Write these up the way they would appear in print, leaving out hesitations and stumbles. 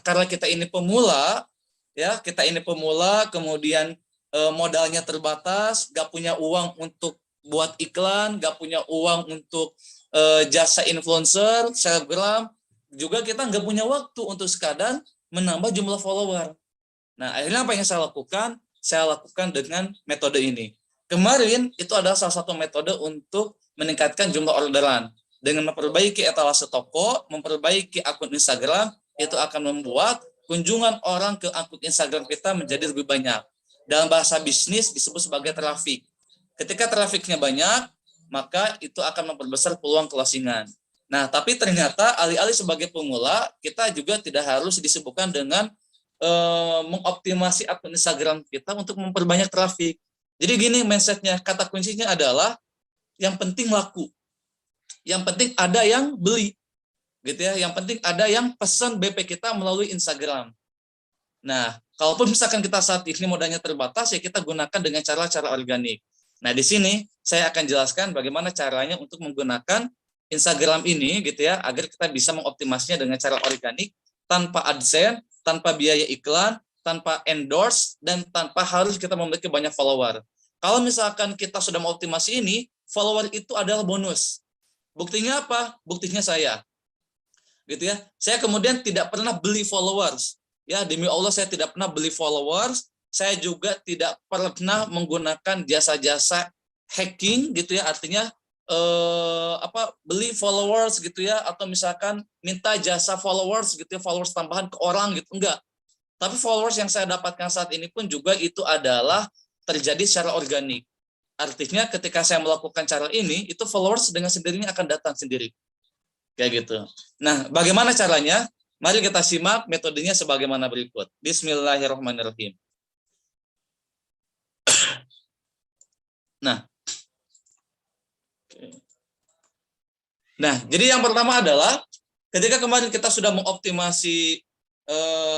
karena kita ini pemula, ya kita ini pemula, kemudian modalnya terbatas, gak punya uang untuk buat iklan, gak punya uang untuk jasa influencer, selebgram, juga kita nggak punya waktu untuk sekadar menambah jumlah follower. Nah, akhirnya apa yang saya lakukan? Saya lakukan dengan metode ini. Kemarin itu adalah salah satu metode untuk meningkatkan jumlah orderan. Dengan memperbaiki etalase toko, memperbaiki akun Instagram, itu akan membuat kunjungan orang ke akun Instagram kita menjadi lebih banyak. Dalam bahasa bisnis disebut sebagai traffic. Ketika trafiknya banyak, maka itu akan memperbesar peluang closingan. Nah, tapi ternyata alih-alih sebagai pemula, kita juga tidak harus disibukkan dengan mengoptimasi akun Instagram kita untuk memperbanyak trafik. Jadi gini mindsetnya, kata kuncinya adalah yang penting laku, yang penting ada yang beli, gitu ya. Yang penting ada yang pesan BP kita melalui Instagram. Nah, kalaupun misalkan kita saat ini modalnya terbatas, ya kita gunakan dengan cara-cara organik. Nah, di sini saya akan jelaskan bagaimana caranya untuk menggunakan Instagram ini gitu ya, agar kita bisa mengoptimasinya dengan cara organik, tanpa AdSense, tanpa biaya iklan, tanpa endorse, dan tanpa harus kita memiliki banyak follower. Kalau misalkan kita sudah mengoptimasi ini, follower itu adalah bonus. Buktinya apa? Buktinya saya. Gitu ya. Saya kemudian tidak pernah beli followers. Ya, demi Allah saya tidak pernah beli followers. Saya juga tidak pernah menggunakan jasa-jasa hacking gitu ya, artinya beli followers gitu ya, atau misalkan minta jasa followers gitu ya, followers tambahan ke orang gitu, enggak. Tapi followers yang saya dapatkan saat ini pun juga itu adalah terjadi secara organik. Artinya ketika saya melakukan cara ini, itu followers dengan sendirinya akan datang sendiri. Kayak gitu. Nah, bagaimana caranya? Mari kita simak metodenya sebagaimana berikut. Bismillahirrahmanirrahim. Nah, jadi yang pertama adalah ketika kemarin kita sudah mengoptimasi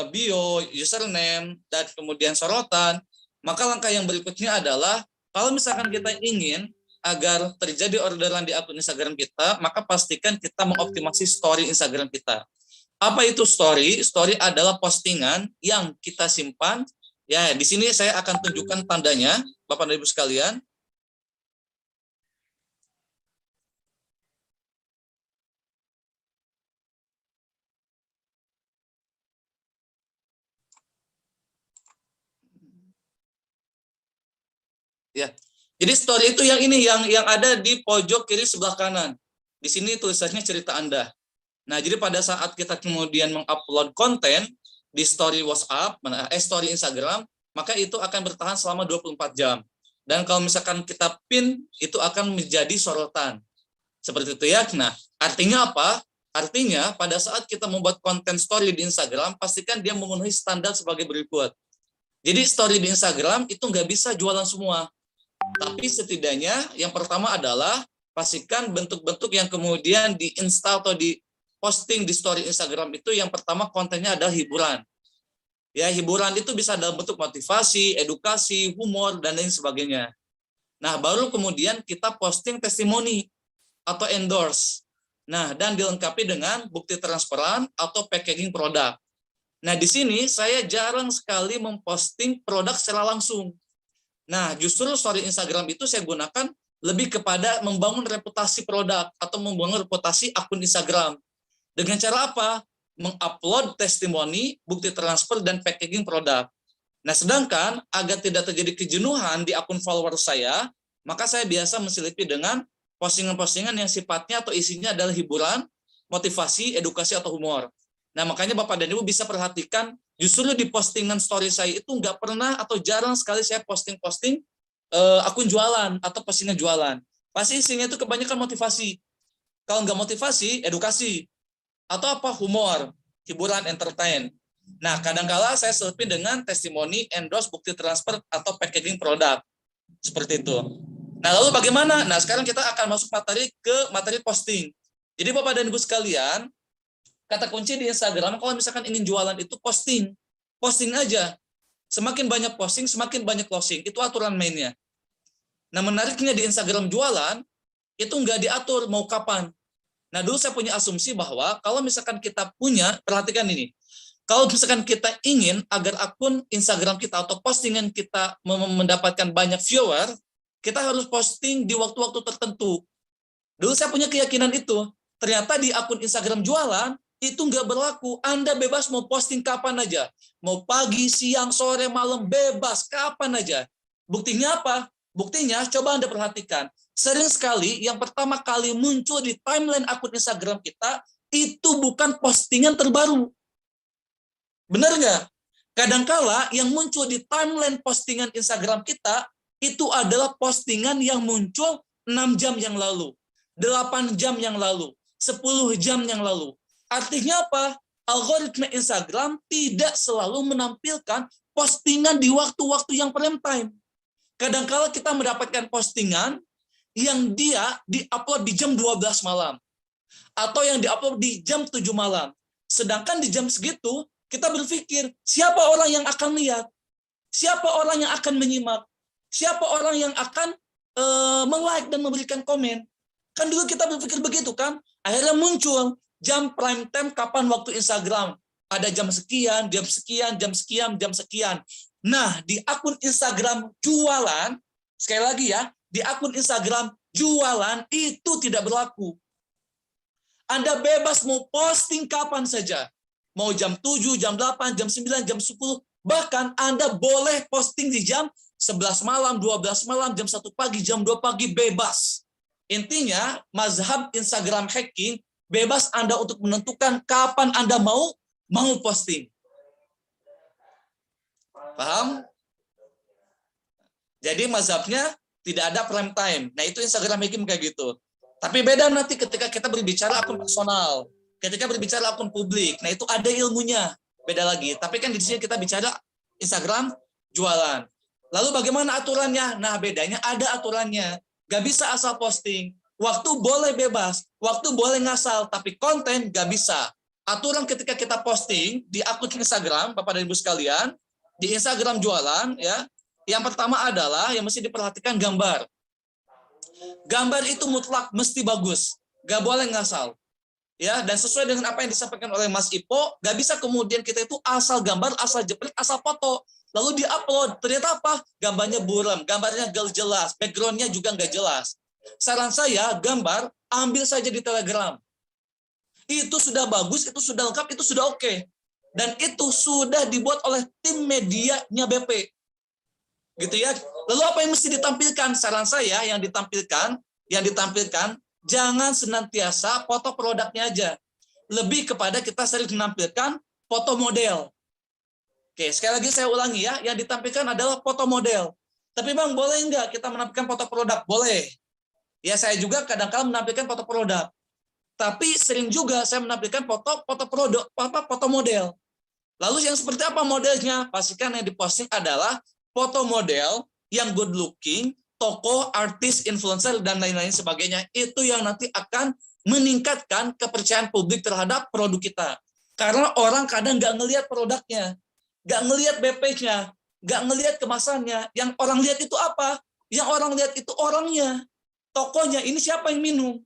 bio, username, dan kemudian sorotan, maka langkah yang berikutnya adalah kalau misalkan kita ingin agar terjadi orderan di akun Instagram kita, maka pastikan kita mengoptimasi story Instagram kita. Apa itu story? Story adalah postingan yang kita simpan. Ya, di sini saya akan tunjukkan tandanya, Bapak dan Ibu sekalian. Ya. Jadi story itu yang ini yang ada di pojok kiri sebelah kanan. Di sini tulisannya cerita Anda. Nah, jadi pada saat kita kemudian mengupload konten di story WhatsApp, story Instagram, maka itu akan bertahan selama 24 jam. Dan kalau misalkan kita pin, itu akan menjadi sorotan. Seperti itu ya. Nah, artinya apa? Artinya pada saat kita membuat konten story di Instagram, pastikan dia memenuhi standar sebagai berikut. Jadi story di Instagram itu nggak bisa jualan semua. Tapi setidaknya yang pertama adalah pastikan bentuk-bentuk yang kemudian diinstal atau diposting di story Instagram itu yang pertama kontennya adalah hiburan. Ya, hiburan itu bisa dalam bentuk motivasi, edukasi, humor, dan lain sebagainya. Nah, baru kemudian kita posting testimoni atau endorse. Nah, dan dilengkapi dengan bukti transparan atau packaging produk. Nah, di sini saya jarang sekali memposting produk secara langsung. Nah, justru story Instagram itu saya gunakan lebih kepada membangun reputasi produk atau membangun reputasi akun Instagram. Dengan cara apa? Mengupload testimoni, bukti transfer, dan packaging produk. Nah, sedangkan agar tidak terjadi kejenuhan di akun follower saya, maka saya biasa menselipi dengan postingan-postingan yang sifatnya atau isinya adalah hiburan, motivasi, edukasi, atau humor. Nah, makanya Bapak dan Ibu bisa perhatikan justru di postingan story saya itu nggak pernah atau jarang sekali saya posting akun jualan atau postingan jualan. Pasti isinya itu kebanyakan motivasi. Kalau nggak motivasi, edukasi. Atau apa? Humor, hiburan, entertain. Nah, kadangkala saya selipin dengan testimoni, endorse, bukti transfer, atau packaging produk. Seperti itu. Nah, lalu bagaimana? Nah, sekarang kita akan masuk materi posting. Jadi Bapak dan Ibu sekalian, kata kunci di Instagram, kalau misalkan ingin jualan itu posting. Posting aja. Semakin banyak posting, semakin banyak closing. Itu aturan mainnya. Nah, menariknya di Instagram jualan, itu nggak diatur mau kapan. Nah, dulu saya punya asumsi bahwa kalau misalkan kita punya, perhatikan ini, Kalau misalkan kita ingin agar akun Instagram kita atau postingan kita mendapatkan banyak viewer, kita harus posting di waktu-waktu tertentu. Dulu saya punya keyakinan itu. Ternyata di akun Instagram jualan, itu nggak berlaku. Anda bebas mau posting kapan aja. Mau pagi, siang, sore, malam, bebas. Kapan aja. Buktinya apa? Buktinya, coba Anda perhatikan. Sering sekali, yang pertama kali muncul di timeline akun Instagram kita, itu bukan postingan terbaru. Benar nggak? Kadangkala yang muncul di timeline postingan Instagram kita, itu adalah postingan yang muncul 6 jam yang lalu, 8 jam yang lalu, 10 jam yang lalu. Artinya apa? Algoritma Instagram tidak selalu menampilkan postingan di waktu-waktu yang prime time. Kadangkala kita mendapatkan postingan yang dia di-upload di jam 12 malam, atau yang di-upload di jam 7 malam. Sedangkan di jam segitu, kita berpikir, siapa orang yang akan lihat? Siapa orang yang akan menyimak? Siapa orang yang akan meng-like dan memberikan komen? Kan dulu kita berpikir begitu kan? Akhirnya muncul jam prime time kapan waktu Instagram. Ada jam sekian, jam sekian, jam sekian, jam sekian. Nah, di akun Instagram jualan, sekali lagi ya, di akun Instagram jualan itu tidak berlaku. Anda bebas mau posting kapan saja. Mau jam 7, jam 8, jam 9, jam 10. Bahkan Anda boleh posting di jam 11 malam, 12 malam, jam 1 pagi, jam 2 pagi, bebas. Intinya, mazhab Instagram hacking, bebas Anda untuk menentukan kapan Anda mau posting. Paham? Jadi mazhabnya tidak ada prime time. Nah, itu Instagram hacking kayak gitu. Tapi beda nanti ketika kita berbicara akun personal. Ketika berbicara akun publik, nah itu ada ilmunya, beda lagi. Tapi kan di sini kita bicara Instagram jualan. Lalu bagaimana aturannya? Nah bedanya ada aturannya. Gak bisa asal posting. Waktu boleh bebas, waktu boleh ngasal, tapi konten gak bisa. Aturan ketika kita posting di akun Instagram, Bapak dan Ibu sekalian, di Instagram jualan, ya, yang pertama adalah yang mesti diperhatikan gambar. Gambar itu mutlak mesti bagus, gak boleh ngasal. Ya, dan sesuai dengan apa yang disampaikan oleh Mas Ipo, nggak bisa kemudian kita itu asal gambar, asal jepret, asal foto, lalu diupload. Ternyata apa? Gambarnya buram, gambarnya gak jelas, backgroundnya juga nggak jelas. Saran saya, gambar ambil saja di Telegram. Itu sudah bagus, itu sudah lengkap, itu sudah oke. Dan itu sudah dibuat oleh tim medianya BP. Gitu ya. Lalu apa yang mesti ditampilkan? Saran saya yang ditampilkan jangan senantiasa foto produknya aja. Lebih kepada kita sering menampilkan foto model. Oke, sekali lagi saya ulangi ya, yang ditampilkan adalah foto model. Tapi Bang, boleh nggak kita menampilkan foto produk? Boleh. Ya, saya juga kadang-kadang menampilkan foto produk. Tapi sering juga saya menampilkan foto produk, foto model. Lalu yang seperti apa modelnya? Pastikan yang diposting adalah foto model yang good looking, tokoh, artis, influencer, dan lain-lain sebagainya. Itu yang nanti akan meningkatkan kepercayaan publik terhadap produk kita. Karena orang kadang nggak ngelihat produknya, nggak ngelihat BP-nya, nggak ngelihat kemasannya. Yang orang lihat itu apa? Yang orang lihat itu orangnya, tokohnya. Ini siapa yang minum?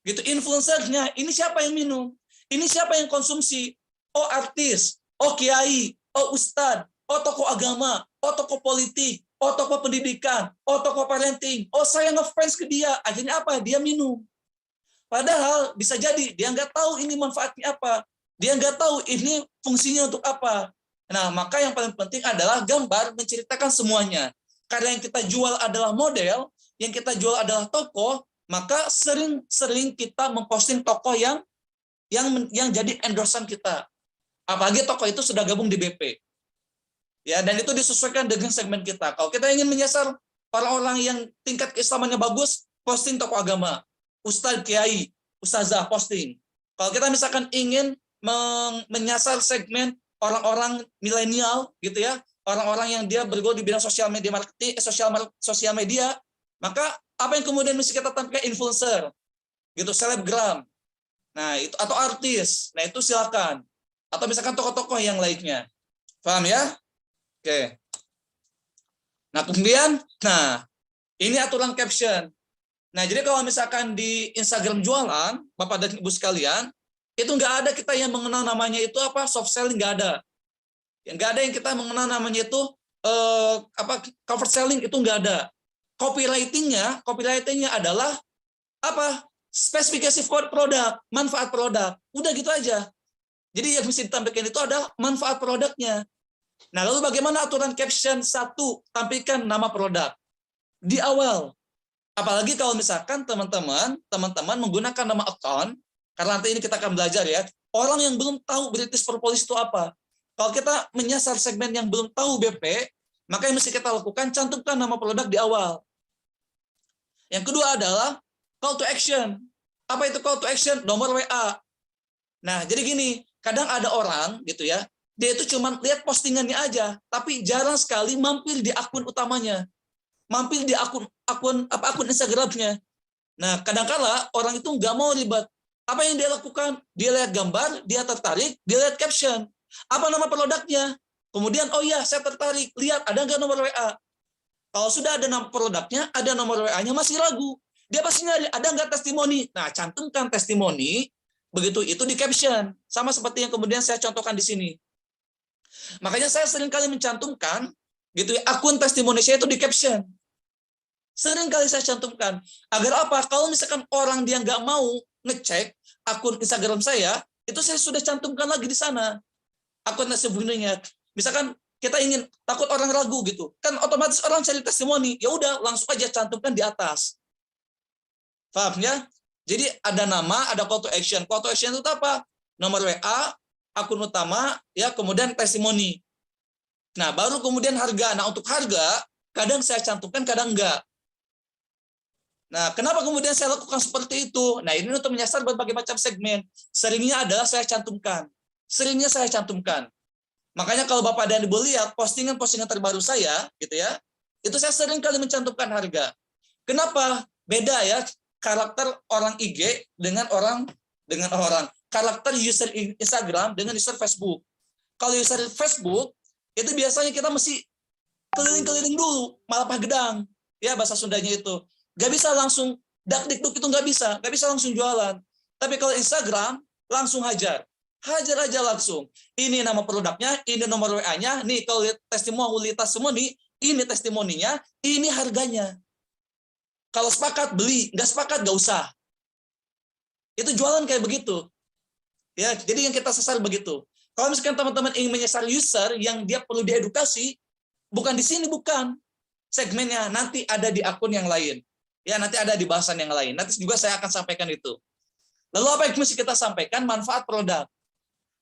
Gitu, influencernya. Ini siapa yang minum? Ini siapa yang konsumsi? Oh artis, oh kiai, oh ustadz, oh tokoh agama, oh tokoh politik, oh tokoh pendidikan, oh tokoh parenting, oh saya ngefans ke dia, akhirnya apa? Dia minum. Padahal bisa jadi dia nggak tahu ini manfaatnya apa, dia nggak tahu ini fungsinya untuk apa. Nah, maka yang paling penting adalah gambar menceritakan semuanya. Karena yang kita jual adalah model, yang kita jual adalah tokoh, maka sering-sering kita memposting tokoh yang jadi endorsan kita. Apalagi tokoh itu sudah gabung di BP. Ya, dan itu disesuaikan dengan segmen kita. Kalau kita ingin menyasar orang-orang yang tingkat keislamannya bagus, posting tokoh agama, ustadz, kiai, ustazah, posting. Kalau kita misalkan ingin menyasar segmen orang-orang milenial, gitu ya, orang-orang yang dia bergelut di bidang sosial media marketing, sosial media, maka apa yang kemudian mesti kita tampilkan? Influencer, gitu, selebgram, nah itu atau artis, nah itu silakan. Atau misalkan tokoh-tokoh yang lainnya, paham ya? Oke. Nah kemudian, ini aturan caption. Nah jadi kalau misalkan di Instagram jualan, Bapak dan Ibu sekalian, Itu nggak ada kita yang mengenal namanya itu apa soft selling, nggak ada. Nggak ada yang kita mengenal namanya itu cover selling, itu nggak ada. Copywritingnya adalah apa? Spesifikasi produk, manfaat produk. Udah gitu aja. Jadi yang mesti ditampilkan itu adalah manfaat produknya. Nah, lalu bagaimana aturan caption? Satu, tampilkan nama produk di awal. Apalagi kalau misalkan teman-teman menggunakan nama account, karena nanti ini kita akan belajar ya, orang yang belum tahu British Propolis itu apa. Kalau kita menyasar segmen yang belum tahu BP, maka yang mesti kita lakukan, cantumkan nama produk di awal. Yang kedua adalah call to action. Apa itu call to action? Nomor WA. Nah, jadi gini, kadang ada orang gitu ya, dia itu cuma lihat postingannya aja, tapi jarang sekali mampir di akun utamanya. Mampir di akun Instagramnya. Nah, kadang-kala orang itu nggak mau ribet. Apa yang dia lakukan? Dia lihat gambar, dia tertarik, dia lihat caption. Apa nama produknya? Kemudian, oh iya, saya tertarik. Lihat, ada nggak nomor WA? Kalau sudah ada nama produknya, ada nomor WA-nya, masih ragu. Dia pasti nyari, ada nggak testimoni? Nah, cantumkan testimoni, begitu itu di caption. Sama seperti yang kemudian saya contohkan di sini. Makanya saya sering kali mencantumkan gitu ya, akun testimoni saya itu di caption. Sering kali saya cantumkan. Agar apa? Kalau misalkan orang dia nggak mau ngecek akun Instagram saya, itu saya sudah cantumkan lagi di sana. Akun sebenarnya. Misalkan kita ingin takut orang ragu gitu. Kan otomatis orang cari testimoni. Ya udah, langsung aja cantumkan di atas. Paham ya? Jadi ada nama, ada call to action. Call to action itu apa? Nomor WA, akun utama, ya kemudian testimoni. Nah, baru kemudian harga. Nah, untuk harga, kadang saya cantumkan, kadang enggak. Nah, kenapa kemudian saya lakukan seperti itu? Nah, ini untuk menyasar berbagai macam segmen. Seringnya adalah saya cantumkan. Seringnya saya cantumkan. Makanya kalau Bapak dan Ibu lihat postingan-postingan terbaru saya, gitu ya, itu saya sering kali mencantumkan harga. Kenapa? Beda ya karakter orang IG dengan orang. Karakter user Instagram dengan user Facebook. Kalau user Facebook, itu biasanya kita mesti keliling-keliling dulu, Malapah Gedang, ya bahasa Sundanya itu. Gak bisa langsung dak-dikduk, itu nggak bisa langsung jualan. Tapi kalau Instagram, langsung hajar aja langsung. Ini nama produknya, ini nomor WA-nya, nih kalau lihat testimoni, ini testimoninya, ini harganya. Kalau sepakat beli, nggak sepakat nggak usah. Itu jualan kayak begitu. Ya, jadi yang kita sasar begitu. Kalau misalkan teman-teman ingin menyasar user yang dia perlu diedukasi, bukan di sini, bukan. Segmennya nanti ada di akun yang lain. Ya, nanti ada di bahasan yang lain. Nanti juga saya akan sampaikan itu. Lalu apa yang mesti kita sampaikan? Manfaat produk.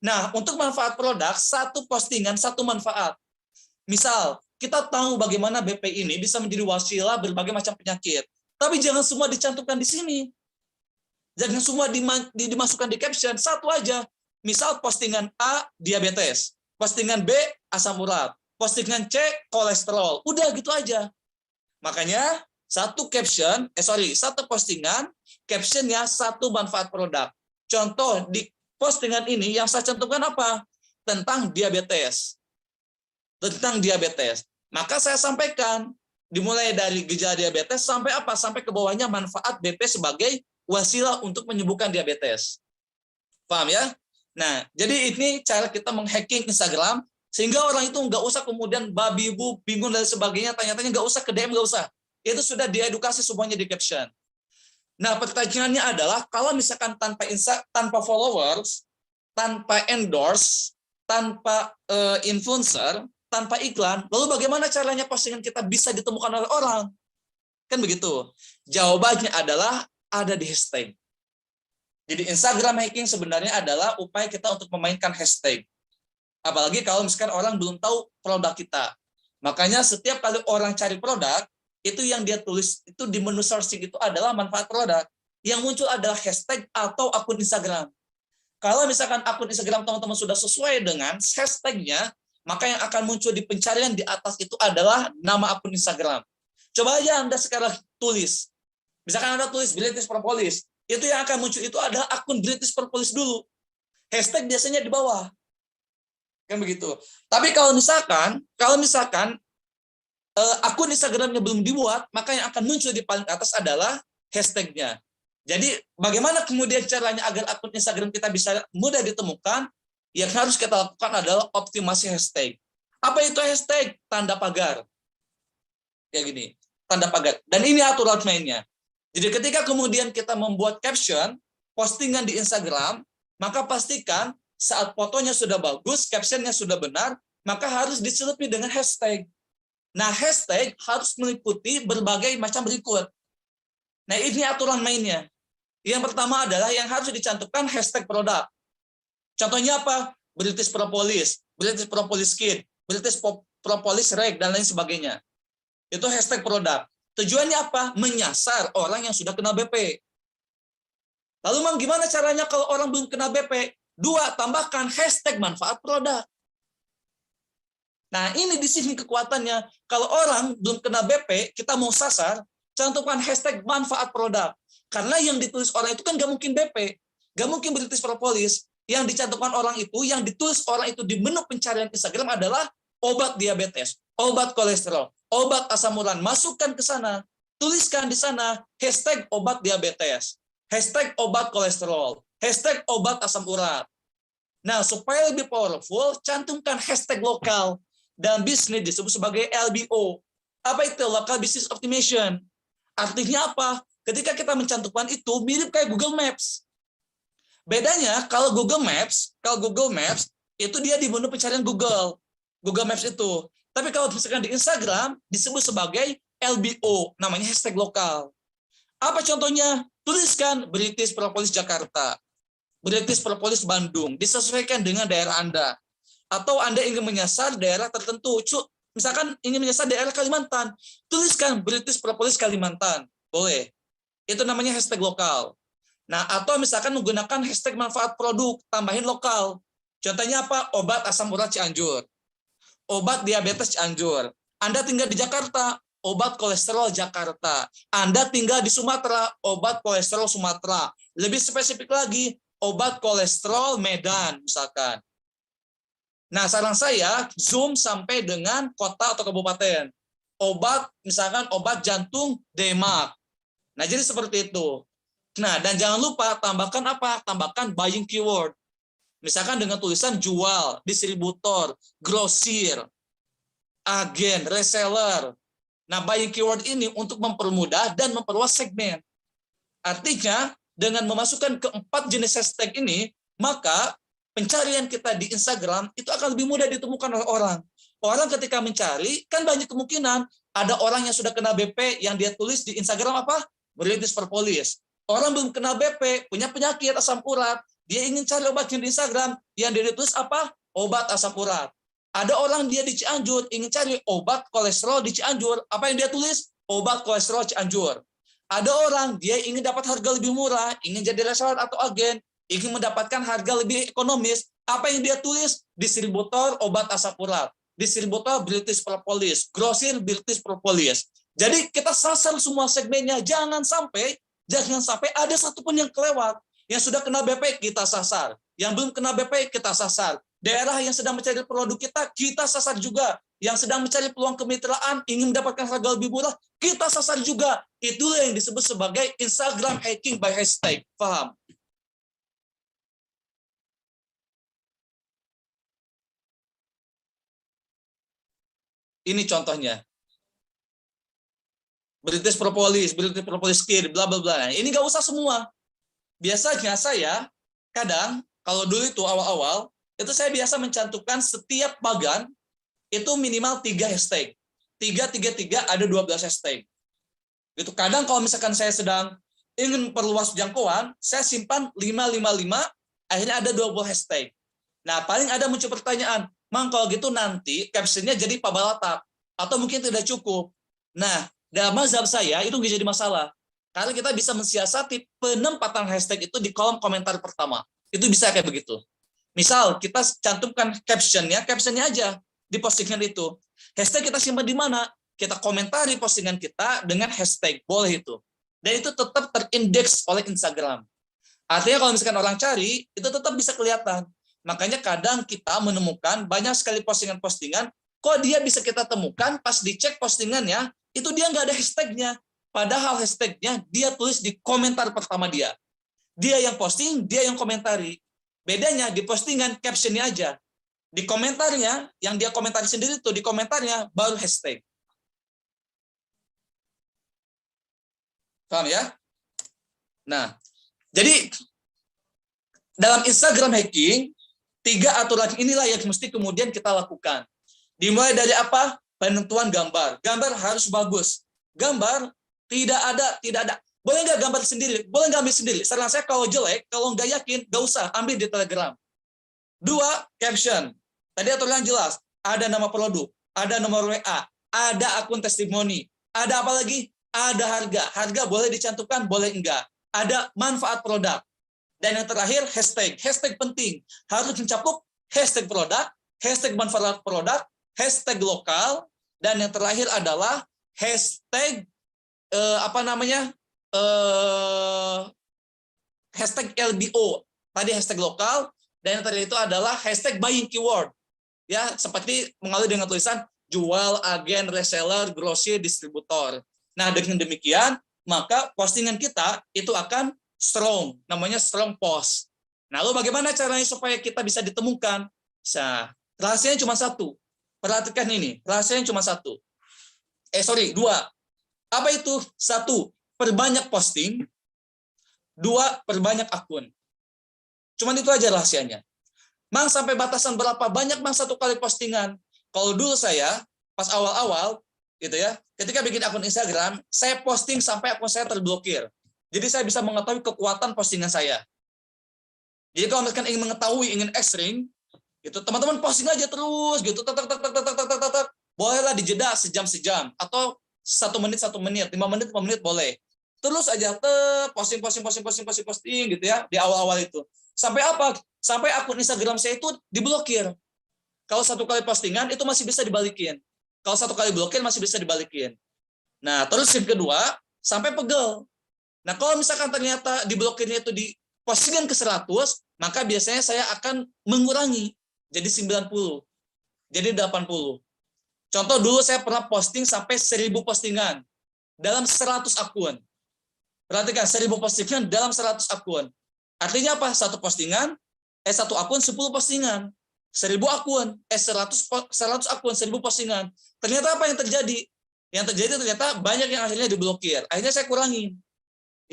Nah, untuk manfaat produk, satu postingan, satu manfaat. Misal, kita tahu bagaimana BP ini bisa menjadi wasilah berbagai macam penyakit. Tapi jangan semua dicantumkan di sini. Jangan semua dimasukkan di caption, satu aja. Misal postingan A, diabetes. Postingan B, asam urat. Postingan C, kolesterol. Udah gitu aja. Makanya, satu postingan, captionnya satu manfaat produk. Contoh, di postingan ini yang saya cantumkan apa? Tentang diabetes. Maka saya sampaikan, dimulai dari gejala diabetes sampai apa? Sampai ke bawahnya manfaat BP sebagai wasilah untuk menyembuhkan diabetes. Paham ya? Nah, jadi ini cara kita menghacking Instagram, sehingga orang itu nggak usah kemudian babi bu, bingung dan sebagainya, tanya-tanya, nggak usah ke DM, nggak usah. Itu sudah diedukasi semuanya di caption. Nah, pertanyaannya adalah, kalau misalkan tanpa followers, tanpa endorse, tanpa influencer, tanpa iklan, lalu bagaimana caranya postingan kita bisa ditemukan oleh orang? Kan begitu. Jawabannya adalah ada di hashtag. Jadi Instagram hacking sebenarnya adalah upaya kita untuk memainkan hashtag. Apalagi kalau misalkan orang belum tahu produk kita. Makanya setiap kali orang cari produk, itu yang dia tulis itu di menu searching itu adalah manfaat produk. Yang muncul adalah hashtag atau akun Instagram. Kalau misalkan akun Instagram teman-teman sudah sesuai dengan hashtagnya, maka yang akan muncul di pencarian di atas itu adalah nama akun Instagram. Coba aja Anda sekarang tulis. Misalkan Anda tulis British Propolis, itu yang akan muncul itu adalah akun British Propolis dulu. Hashtag biasanya di bawah. Kan begitu. Tapi kalau misalkan akun Instagramnya belum dibuat, maka yang akan muncul di paling atas adalah hashtagnya. Jadi bagaimana kemudian caranya agar akun Instagram kita bisa mudah ditemukan? Yang harus kita lakukan adalah optimasi hashtag. Apa itu hashtag? Tanda pagar. Kayak gini, tanda pagar. Dan ini aturan mainnya. Jadi ketika kemudian kita membuat caption, postingan di Instagram, maka pastikan saat fotonya sudah bagus, captionnya sudah benar, maka harus diselipi dengan hashtag. Nah, hashtag harus meliputi berbagai macam berikut. Nah, ini aturan mainnya. Yang pertama adalah yang harus dicantumkan hashtag produk. Contohnya apa? British Propolis, British Propolis Kid, British Propolis Reg, dan lain sebagainya. Itu hashtag produk. Tujuannya apa? Menyasar orang yang sudah kena BP. Lalu Mang, gimana caranya kalau orang belum kena BP? 2, tambahkan hashtag manfaat produk. Nah, ini di sini kekuatannya. Kalau orang belum kena BP, kita mau sasar, cantumkan hashtag manfaat produk. Karena yang ditulis orang itu kan nggak mungkin BP, nggak mungkin British Propolis. Yang dicantumkan orang itu, yang ditulis orang itu di menu pencarian Instagram adalah obat diabetes, obat kolesterol, obat asam urat. Masukkan ke sana, tuliskan di sana hashtag obat diabetes, hashtag obat kolesterol, hashtag obat asam urat. Nah, supaya lebih powerful, cantumkan hashtag lokal dan bisnis disebut sebagai LBO. Apa itu? Local Business Optimization. Artinya apa? Ketika kita mencantumkan itu mirip kayak Google Maps. Bedanya kalau Google Maps itu dia di menu pencarian Google Maps itu. Tapi kalau misalkan di Instagram disebut sebagai LBO, namanya hashtag lokal. Apa contohnya? Tuliskan British Propolis Jakarta, British Propolis Bandung, disesuaikan dengan daerah Anda. Atau Anda ingin menyasar daerah tertentu, misalkan ingin menyasar daerah Kalimantan, tuliskan British Propolis Kalimantan, boleh. Itu namanya hashtag lokal. Nah, atau misalkan menggunakan hashtag manfaat produk, tambahin lokal. Contohnya apa? Obat asam urat Cianjur, obat diabetes Cianjur. Anda tinggal di Jakarta, obat kolesterol Jakarta. Anda tinggal di Sumatera, obat kolesterol Sumatera. Lebih spesifik lagi, obat kolesterol Medan, misalkan. Nah, saran saya, zoom sampai dengan kota atau kabupaten. Obat, misalkan obat jantung Demak. Nah, jadi seperti itu. Nah, dan jangan lupa tambahkan apa? Tambahkan buying keyword. Misalkan dengan tulisan jual, distributor, grosir, agen, reseller. Nah, buying keyword ini untuk mempermudah dan memperluas segmen. Artinya, dengan memasukkan keempat jenis hashtag ini, maka pencarian kita di Instagram itu akan lebih mudah ditemukan oleh orang. Orang ketika mencari, kan banyak kemungkinan ada orang yang sudah kena BP yang dia tulis di Instagram apa? British Propolis. Orang belum kena BP, punya penyakit asam urat, dia ingin cari obatnya di Instagram, yang dia tulis apa? Obat asam urat. Ada orang dia di Cianjur, ingin cari obat kolesterol di Cianjur, apa yang dia tulis? Obat kolesterol Cianjur. Ada orang, dia ingin dapat harga lebih murah, ingin jadi reseller atau agen, ingin mendapatkan harga lebih ekonomis, apa yang dia tulis? Distributor obat asam urat, distributor British Propolis, grosir British Propolis. Jadi kita sasar semua segmennya, jangan sampai ada satupun yang kelewat. Yang sudah kena BP kita sasar, yang belum kena BP kita sasar. Daerah yang sedang mencari produk kita sasar juga. Yang sedang mencari peluang kemitraan, ingin mendapatkan harga lebih murah, kita sasar juga. Itulah yang disebut sebagai Instagram hacking by hashtag. Paham? Ini contohnya. British Propolis Kid, bla bla bla. Ini nggak usah semua. Biasanya saya kadang kalau dulu itu awal-awal itu saya biasa mencantumkan setiap bagan itu minimal 3 hashtag. 3 ada 12 hashtag. Itu kadang kalau misalkan saya sedang ingin perluas jangkauan, saya simpan 555, akhirnya ada 20 hashtag. Nah, paling ada muncul pertanyaan, Mang, kalau gitu nanti captionnya jadi pabalatak atau mungkin tidak cukup. Nah, dalam mazhab saya itu nggak jadi masalah. Karena kita bisa mensiasati penempatan hashtag itu di kolom komentar pertama. Itu bisa kayak begitu. Misal kita cantumkan captionnya aja di postingan itu. Hashtag kita simpan di mana? Kita komentari postingan kita dengan hashtag, boleh itu. Dan itu tetap terindeks oleh Instagram. Artinya kalau misalkan orang cari, itu tetap bisa kelihatan. Makanya kadang kita menemukan banyak sekali postingan-postingan, kok dia bisa kita temukan pas dicek postingannya, itu dia nggak ada hashtagnya. padahal hashtagnya dia tulis di komentar pertama dia. Dia yang posting, dia yang komentari. Bedanya di postingan captionnya aja. Di komentarnya, yang dia komentari sendiri tuh, di komentarnya baru hashtag. Paham ya? Nah, jadi dalam Instagram hacking, 3 aturan inilah yang mesti kemudian kita lakukan. Dimulai dari apa? Penentuan gambar. Gambar harus bagus. Gambar tidak ada. Boleh nggak gambar sendiri? Boleh nggak ambil sendiri? Saran saya kalau jelek, kalau nggak yakin, nggak usah ambil di Telegram. 2, caption. Tadi aturan jelas. Ada nama produk, ada nomor WA, ada akun testimoni, ada apa lagi? Ada harga. Harga boleh dicantumkan, boleh enggak. Ada manfaat produk. Dan yang terakhir, hashtag. Hashtag penting. Harus mencakup hashtag produk, hashtag manfaat produk, hashtag lokal, dan yang terakhir adalah hashtag hashtag LBO. Tadi hashtag lokal, dan yang terakhir itu adalah hashtag buying keyword. Ya, seperti mengalir dengan tulisan jual, agen, reseller, grosir, distributor. Nah, dengan demikian, maka postingan kita itu akan strong, namanya strong post. Nah, lalu bagaimana caranya supaya kita bisa ditemukan? Nah, rahasianya cuma satu. Perhatikan ini, rahasianya cuma satu. 2. Apa itu? 1, perbanyak posting. 2, perbanyak akun. Cuman itu aja rahasianya. Mang, sampai batasan berapa banyak Mang satu kali postingan? Kalau dulu saya, pas awal-awal, gitu ya, ketika bikin akun Instagram, saya posting sampai akun saya terblokir. Jadi saya bisa mengetahui kekuatan postingan saya. Jadi kalau misalkan ingin mengetahui, ingin ekstrim, gitu, teman-teman posting aja terus, gitu, bolehlah dijeda sejam-sejam, atau 1 menit 1 menit, 5 menit 5 menit boleh. Terus aja posting gitu ya di awal-awal itu. Sampai apa? Sampai akun Instagram saya itu diblokir. Kalau 1 kali postingan itu masih bisa dibalikin. Kalau 1 kali blokir masih bisa dibalikin. Nah, terus yang kedua, sampai pegel. Nah, kalau misalkan ternyata diblokirnya itu di postingan ke 100, maka biasanya saya akan mengurangi jadi 90, jadi 80. Contoh dulu saya pernah posting sampai 1000 postingan dalam 100 akun. Perhatikan, 1000 postingan dalam 100 akun. Artinya apa? 1 postingan, 1 akun 10 postingan. 1000 akun, 100 akun, 1000 postingan. Ternyata apa yang terjadi? Yang terjadi ternyata banyak yang akhirnya diblokir. Akhirnya saya kurangin.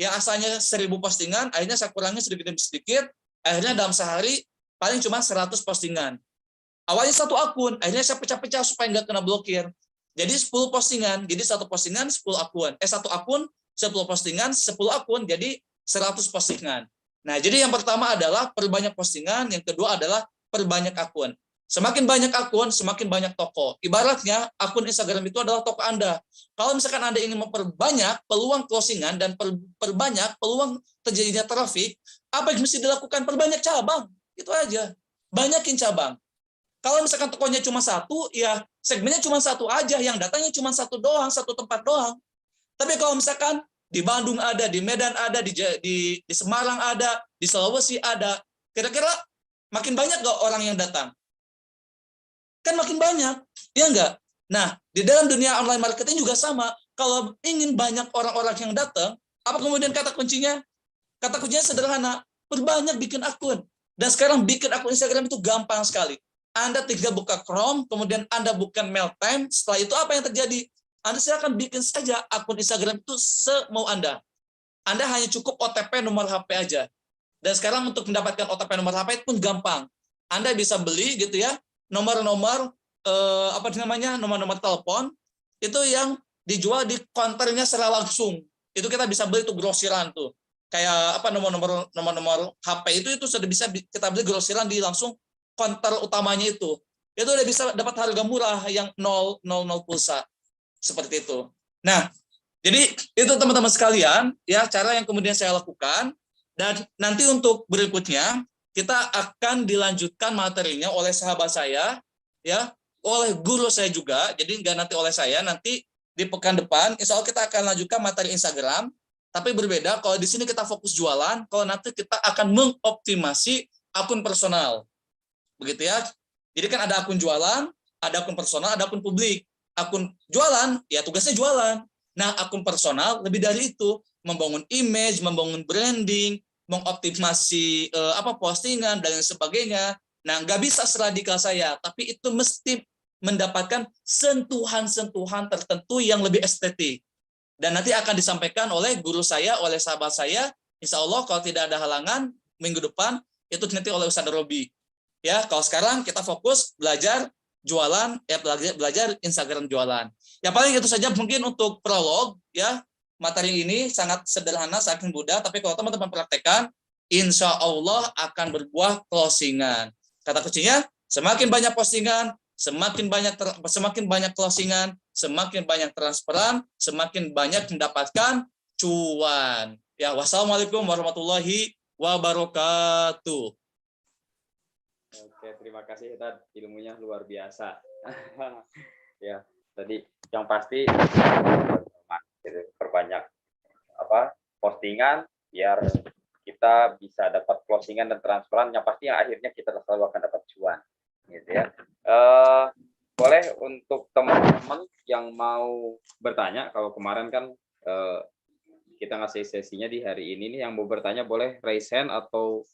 Yang asalnya 1000 postingan, akhirnya saya kurangi sedikit demi sedikit. Akhirnya dalam sehari paling cuma 100 postingan. Awalnya 1 akun, akhirnya saya pecah-pecah supaya nggak kena blokir. Jadi 10 postingan, jadi 1 postingan 10 akun. 1 akun 10 postingan, 10 akun jadi 100 postingan. Nah, jadi yang pertama adalah perbanyak postingan, yang kedua adalah perbanyak akun. Semakin banyak akun, semakin banyak toko. Ibaratnya akun Instagram itu adalah toko Anda. Kalau misalkan Anda ingin memperbanyak peluang closingan dan perbanyak peluang terjadinya traffic, apa yang mesti dilakukan? Perbanyak cabang. Itu aja. Banyakin cabang. Kalau misalkan tokonya cuma 1, ya segmennya cuma 1 aja, yang datangnya cuma 1 doang, 1 tempat doang. Tapi kalau misalkan di Bandung ada, di Medan ada, di Semarang ada, di Sulawesi ada, kira-kira makin banyak nggak orang yang datang? Kan makin banyak, ya enggak? Nah, di dalam dunia online marketing juga sama. Kalau ingin banyak orang-orang yang datang, apa kemudian kata kuncinya? Kata kuncinya sederhana, perbanyak bikin akun. Dan sekarang bikin akun Instagram itu gampang sekali. Anda tinggal buka Chrome, kemudian Anda buka Mailtime, setelah itu apa yang terjadi? Anda silakan bikin saja akun Instagram itu semau Anda. Anda hanya cukup OTP nomor HP aja. Dan sekarang untuk mendapatkan OTP nomor HP pun gampang. Anda bisa beli gitu ya, nomor-nomor nomor-nomor telepon itu yang dijual di counternya secara langsung. Itu kita bisa beli tuh grosiran tuh. Kayak nomor-nomor HP itu sudah bisa kita beli grosiran di langsung counter utamanya itu udah bisa dapat harga murah yang 000 pulsa seperti itu. Nah, jadi itu teman-teman sekalian ya cara yang kemudian saya lakukan, dan nanti untuk berikutnya kita akan dilanjutkan materinya oleh sahabat saya ya, oleh guru saya juga. Jadi nggak nanti oleh saya, nanti di pekan depan insya Allah kita akan lanjutkan materi Instagram, tapi berbeda. Kalau di sini kita fokus jualan, kalau nanti kita akan mengoptimasi akun personal. Begitu ya. Jadi kan ada akun jualan, ada akun personal, ada akun publik. Akun jualan, ya tugasnya jualan. Nah, akun personal lebih dari itu, membangun image, membangun branding, mengoptimasi postingan dan lain sebagainya. Nah, nggak bisa seradikal saya, tapi itu mesti mendapatkan sentuhan-sentuhan tertentu yang lebih estetik. Dan nanti akan disampaikan oleh guru saya, oleh sahabat saya. Insya Allah kalau tidak ada halangan, minggu depan itu nanti oleh Ustadz Robi. Ya, kalau sekarang kita fokus belajar jualan, belajar Instagram jualan. Ya paling itu saja mungkin untuk prolog ya. Materi ini sangat sederhana, saking mudah, tapi kalau teman-teman praktekkan, insya Allah akan berbuah closingan. Kata kuncinya, semakin banyak postingan, semakin banyak closingan, semakin banyak transparan, semakin banyak mendapatkan cuan. Ya, wassalamualaikum warahmatullahi wabarakatuh. Oke, terima kasih Ustaz, ilmunya luar biasa. Ya, tadi yang pasti perbanyak postingan biar kita bisa dapat closingan dan transparan, yang pasti yang akhirnya kita selalu akan dapat cuan, gitu ya. Boleh untuk teman-teman yang mau bertanya, kalau kemarin kan kita ngasih sesinya di hari ini nih, yang mau bertanya boleh raise hand atau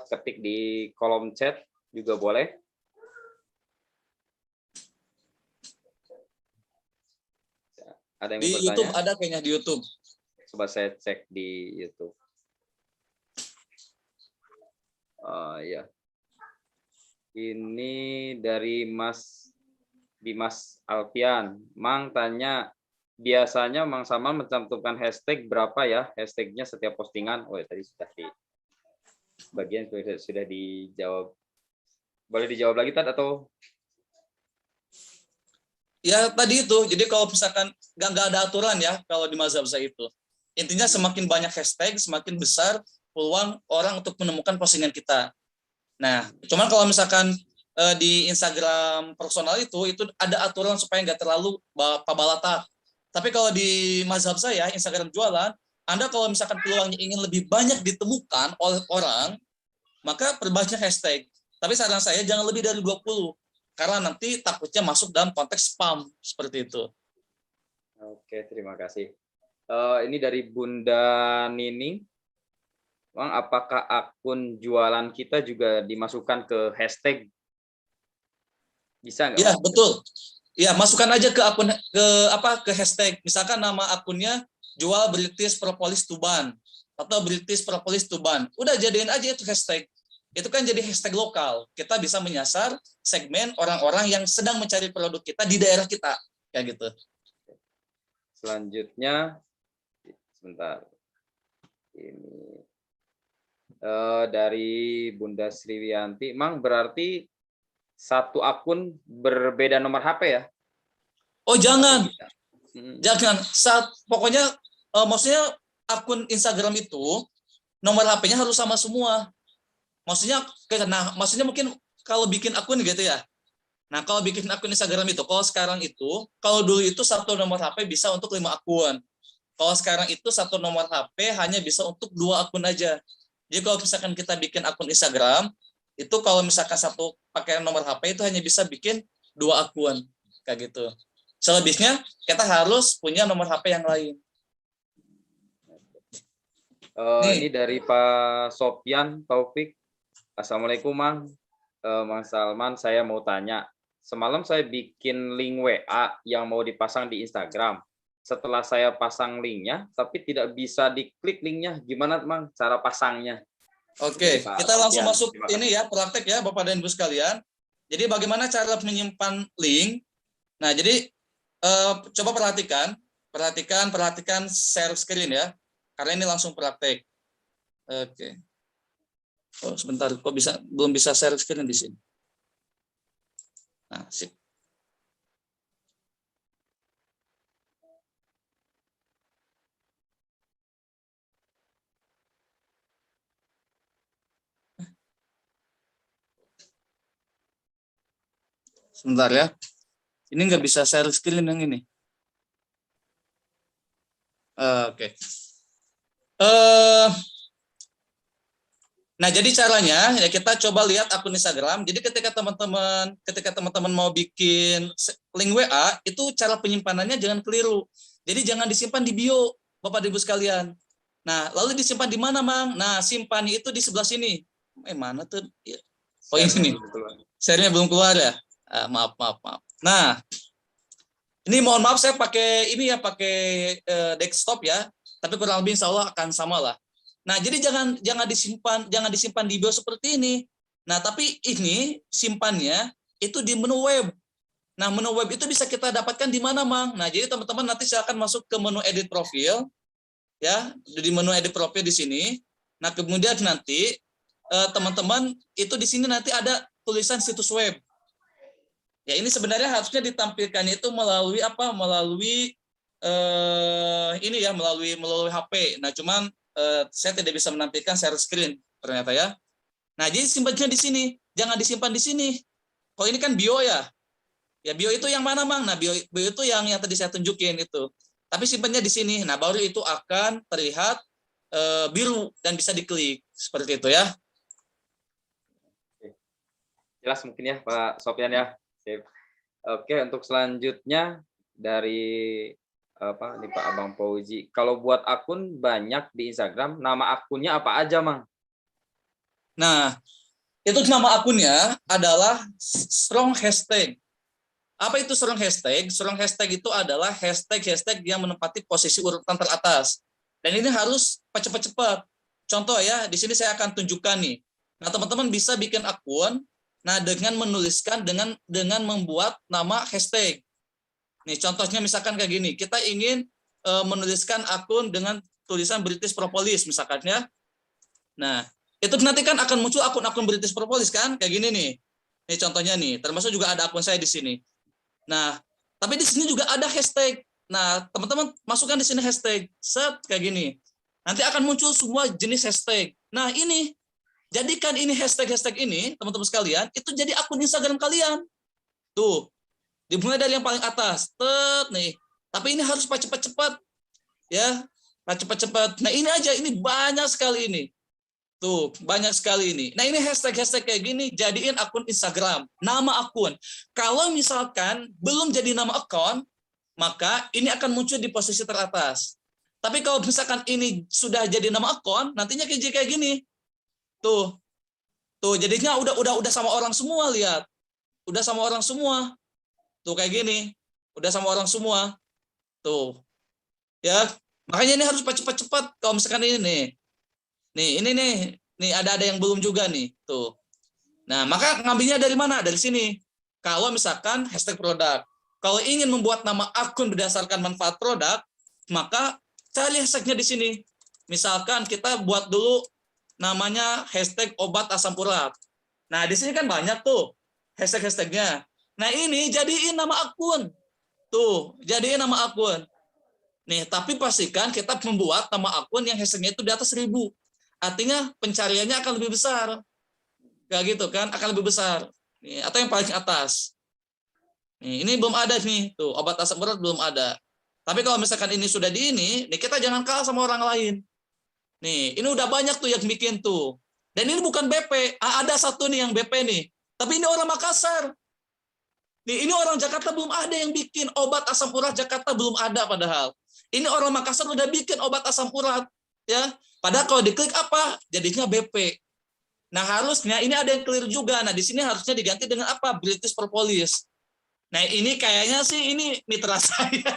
ketik di kolom chat juga boleh. Ada yang di bertanya? YouTube ada kayaknya di YouTube. Coba saya cek di YouTube. Ya. Ini dari Mas Dimas Alfian. Mang tanya, biasanya Mang Samal mencantumkan hashtag berapa ya hashtagnya setiap postingan? Oh, tadi sudah di bagian sudah dijawab. Boleh dijawab lagi Tad atau? Ya tadi itu, jadi kalau misalkan nggak ada aturan ya kalau di mazhab saya itu. Intinya semakin banyak hashtag, semakin besar peluang orang untuk menemukan postingan kita. Nah, cuman kalau misalkan di Instagram personal itu ada aturan supaya nggak terlalu pabalata. Tapi kalau di mazhab saya, Instagram jualan, Anda kalau misalkan peluangnya ingin lebih banyak ditemukan oleh orang, maka perbanyak hashtag. Tapi saran saya jangan lebih dari 20. Karena nanti takutnya masuk dalam konteks spam seperti itu. Oke, terima kasih. Ini dari Bunda Nining. Bang, apakah akun jualan kita juga dimasukkan ke hashtag? Bisa nggak? Ya, betul. Ya, masukkan aja ke akun ke hashtag. Misalkan nama akunnya jual British Propolis Tuban atau British Propolis Tuban. Udah jadiin aja itu hashtag. Itu kan jadi hashtag lokal. Kita bisa menyasar segmen orang-orang yang sedang mencari produk kita di daerah kita, kayak gitu. Selanjutnya, sebentar. Ini dari Bunda Sriwiyanti. Mang, berarti satu akun berbeda nomor HP ya? Oh, jangan. Jangan. Pokoknya maksudnya akun Instagram itu nomor HP-nya harus sama semua. Maksudnya mungkin kalau bikin akun gitu ya. Nah, kalau bikin akun Instagram itu, kalau sekarang itu, kalau dulu itu satu nomor HP bisa untuk 5 akun. Kalau sekarang itu satu nomor HP hanya bisa untuk 2 akun aja. Jadi kalau misalkan kita bikin akun Instagram, itu kalau misalkan satu pakai nomor HP itu hanya bisa bikin 2 akun. Kayak gitu. Selebihnya kita harus punya nomor HP yang lain. Ini dari Pak Sopyan Taufik. Assalamualaikum Mang. Mang Salman, saya mau tanya. Semalam saya bikin link WA yang mau dipasang di Instagram. Setelah saya pasang linknya, tapi tidak bisa diklik linknya. Gimana Mang cara pasangnya? Oke, kita langsung masuk ini ya, praktek ya Bapak dan Ibu sekalian. Jadi bagaimana cara menyimpan link? Nah, jadi coba perhatikan share screen ya. Karena ini langsung praktek. Oke. Oh, sebentar, kok belum bisa share screen di sini. Nah, sip. Sebentar ya. Ini nggak bisa share screen yang ini. Oke. Nah, jadi caranya ya kita coba lihat akun Instagram. Jadi ketika teman-teman mau bikin link WA, itu cara penyimpanannya jangan keliru. Jadi jangan disimpan di bio, Bapak Ibu sekalian. Nah, lalu disimpan di mana, Mang? Nah, simpan itu di sebelah sini. Mana tuh? Oh, ini nih. Share-nya belum keluar ya? Maaf. Nah, ini mohon maaf saya pakai ini ya, pakai desktop ya. Tapi kurang lebih insya Allah akan sama lah. Nah, jadi jangan disimpan di bio seperti ini. Nah, tapi ini simpannya itu di menu web. Nah, menu web itu bisa kita dapatkan di mana, Mang? Nah, jadi teman-teman nanti silakan masuk ke menu edit profil, ya, di menu edit profil di sini. Nah, kemudian nanti teman-teman itu di sini nanti ada tulisan situs web. Ya, ini sebenarnya harusnya ditampilkan itu melalui apa? Melalui ini ya, melalui HP. Nah, cuman saya tidak bisa menampilkan share screen ternyata ya. Nah, jadi simpannya di sini, jangan disimpan di sini. Kalau ini kan bio ya. Ya, bio itu yang mana, Mang? Nah, bio itu yang tadi saya tunjukin itu. Tapi simpannya di sini. Nah, baru itu akan terlihat biru dan bisa diklik seperti itu ya. Jelas mungkin ya Pak Sofyan ya. Sip. Oke, untuk selanjutnya dari apa nih Pak Abang Fauzi. Kalau buat akun banyak di Instagram, nama akunnya apa aja, Mang? Nah, itu nama akunnya adalah strong hashtag. Apa itu strong hashtag? Strong hashtag itu adalah hashtag yang menempati posisi urutan teratas. Dan ini harus cepat-cepat. Contoh ya, di sini saya akan tunjukkan nih. Nah, teman-teman bisa bikin akun, nah dengan menuliskan dengan membuat nama hashtag. Nih, contohnya misalkan kayak gini. Kita ingin menuliskan akun dengan tulisan British Propolis misalkan ya. Nah, itu nanti kan akan muncul akun-akun British Propolis kan, kayak gini nih. Ini contohnya nih, termasuk juga ada akun saya di sini. Nah, tapi di sini juga ada hashtag. Nah, teman-teman masukkan di sini hashtag, set kayak gini. Nanti akan muncul semua jenis hashtag. Nah, ini jadikan ini hashtag ini, teman-teman sekalian, itu jadi akun Instagram kalian. Tuh, dimulai dari yang paling atas, nih. Tapi ini harus cepat-cepat, ya, cepat-cepat. Nah, ini aja, ini banyak sekali ini. Tuh, banyak sekali ini. Nah, ini hashtag kayak gini, jadiin akun Instagram, nama akun. Kalau misalkan belum jadi nama akun, maka ini akan muncul di posisi teratas. Tapi kalau misalkan ini sudah jadi nama akun, nantinya kayak gini. Tuh. Tuh, jadinya udah sama orang semua, lihat. Udah sama orang semua. Tuh kayak gini. Udah sama orang semua. Tuh. Ya. Makanya ini harus cepat-cepat kalau misalkan ini nih. Nih, ini nih ada yang belum juga nih, tuh. Nah, maka ngambilnya dari mana? Dari sini. Kalau misalkan hashtag produk. Kalau ingin membuat nama akun berdasarkan manfaat produk, maka cari hashtagnya di sini. Misalkan kita buat dulu namanya hashtag obat asam urat. Nah, di sini kan banyak tuh hashtagnya. Nah, ini jadiin nama akun. Tuh, jadiin nama akun. Nih, tapi pastikan kita membuat nama akun yang hashtagnya itu di atas 1000. Artinya pencariannya akan lebih besar. Kayak gitu kan, akan lebih besar. Nih, atau yang paling atas. Nih, ini belum ada nih, tuh obat asam urat belum ada. Tapi kalau misalkan ini sudah nih kita jangan kalah sama orang lain. Nih, ini udah banyak tuh yang bikin tuh. Dan ini bukan BP, ada satu nih yang BP nih. Tapi ini orang Makassar. Nih, ini orang Jakarta belum ada yang bikin obat asam urat, Jakarta belum ada padahal. Ini orang Makassar udah bikin obat asam urat, ya. Padahal kalau diklik apa? Jadinya BP. Nah, harusnya ini ada yang clear juga. Nah, di sini harusnya diganti dengan apa? British Propolis. Nah, ini kayaknya sih ini mitra saya.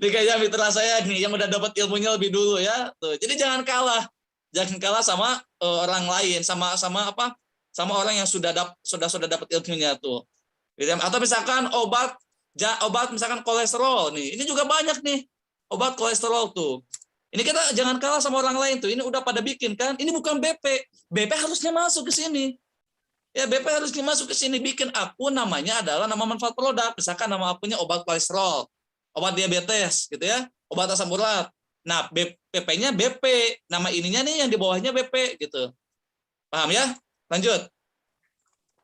Ini kayaknya mitra saya nih yang udah dapat ilmunya lebih dulu ya. Tuh. Jadi jangan kalah. Jangan kalah sama orang lain, sama apa? Sama orang yang sudah dapat ilmunya tuh. Atau misalkan obat misalkan kolesterol nih. Ini juga banyak nih. Obat kolesterol tuh. Ini kita jangan kalah sama orang lain tuh. Ini udah pada bikin kan. Ini bukan BP. BP harusnya masuk ke sini. Ya, BP harusnya masuk ke sini, bikin akun namanya adalah nama manfaat produk. Misalkan nama akunnya obat kolesterol, obat diabetes gitu ya, obat asam urat. Nah, BP-nya BP. Nama ininya nih yang di bawahnya BP gitu. Paham ya? Lanjut.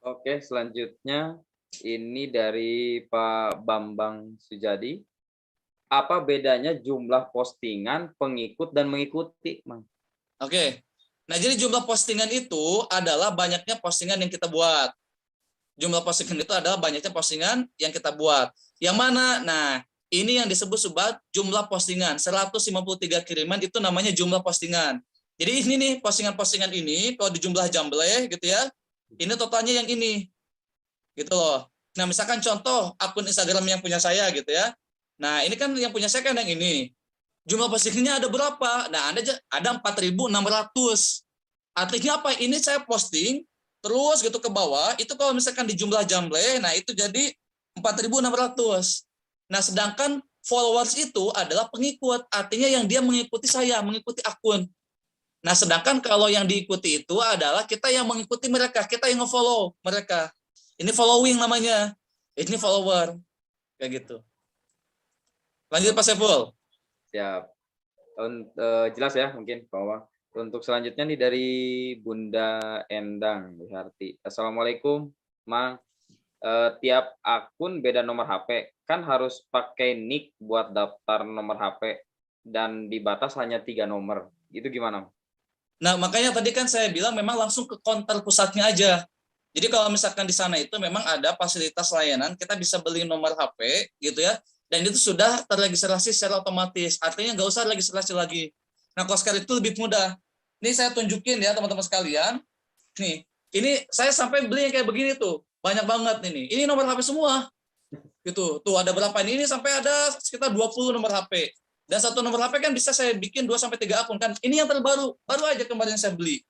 Oke, selanjutnya ini dari Pak Bambang Sujadi. Apa bedanya jumlah postingan, pengikut, dan mengikuti, Mang? Oke. Nah, jadi jumlah postingan itu adalah banyaknya postingan yang kita buat. Jumlah postingan itu adalah banyaknya postingan yang kita buat. Yang mana? Nah, Ini yang disebut sobat jumlah postingan. 153 kiriman itu namanya jumlah postingan. Jadi ini nih postingan-postingan ini kalau dijumlah jumlah gitu ya. Ini totalnya yang ini. Gitu loh. Nah, misalkan contoh akun Instagram yang punya saya gitu ya. Nah, ini kan yang punya saya kan yang ini. Jumlah postingannya ada berapa? Nah, ada 4.600. Artinya apa? Ini saya posting terus gitu ke bawah, itu kalau misalkan di jumlah jumlah, nah itu jadi 4.600. Nah, sedangkan followers itu adalah pengikut, artinya yang dia mengikuti saya, mengikuti akun. Nah, sedangkan kalau yang diikuti itu adalah kita yang mengikuti mereka, kita yang nge-follow mereka. Ini following namanya. Ini follower. Kayak gitu. Lanjut Pak Saiful. Siap. Jelas ya mungkin bahwa untuk selanjutnya nih dari Bunda Endang Harti. Assalamualaikum, Mang. Tiap akun beda nomor HP, kan harus pakai nick buat daftar nomor HP dan dibatas hanya 3 nomor. Itu gimana? Nah, makanya tadi kan saya bilang memang langsung ke counter pusatnya aja. Jadi kalau misalkan di sana itu memang ada fasilitas layanan, kita bisa beli nomor HP gitu ya, dan itu sudah terregistrasi secara otomatis. Artinya nggak usah registrasi lagi. Nah, kalau sekarang itu lebih mudah. Ini saya tunjukin ya teman-teman sekalian. Nih, ini saya sampai beli yang kayak begini tuh. Banyak banget ini. Ini nomor HP semua. Gitu. Tuh ada berapa ini? Ini sampai ada sekitar 20 nomor HP. Dan satu nomor HP kan bisa saya bikin 2 sampai 3 akun kan. Ini yang terbaru, baru aja kemarin saya beli.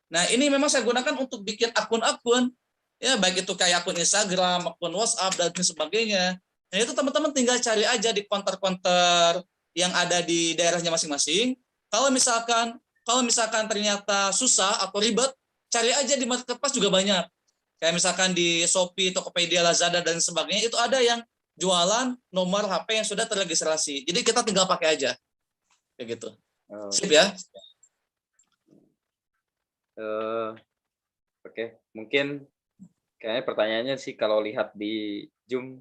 Nah, ini memang saya gunakan untuk bikin akun-akun ya, baik itu kayak akun Instagram, akun WhatsApp dan sebagainya. Nah, itu teman-teman tinggal cari aja di konter-konter yang ada di daerahnya masing-masing. Kalau misalkan ternyata susah atau ribet, cari aja di marketplace juga banyak. Kayak misalkan di Shopee, Tokopedia, Lazada dan sebagainya itu ada yang jualan nomor HP yang sudah terregistrasi. Jadi kita tinggal pakai aja. Kayak gitu. Sip ya. Oke, mungkin kayaknya pertanyaannya sih kalau lihat di Zoom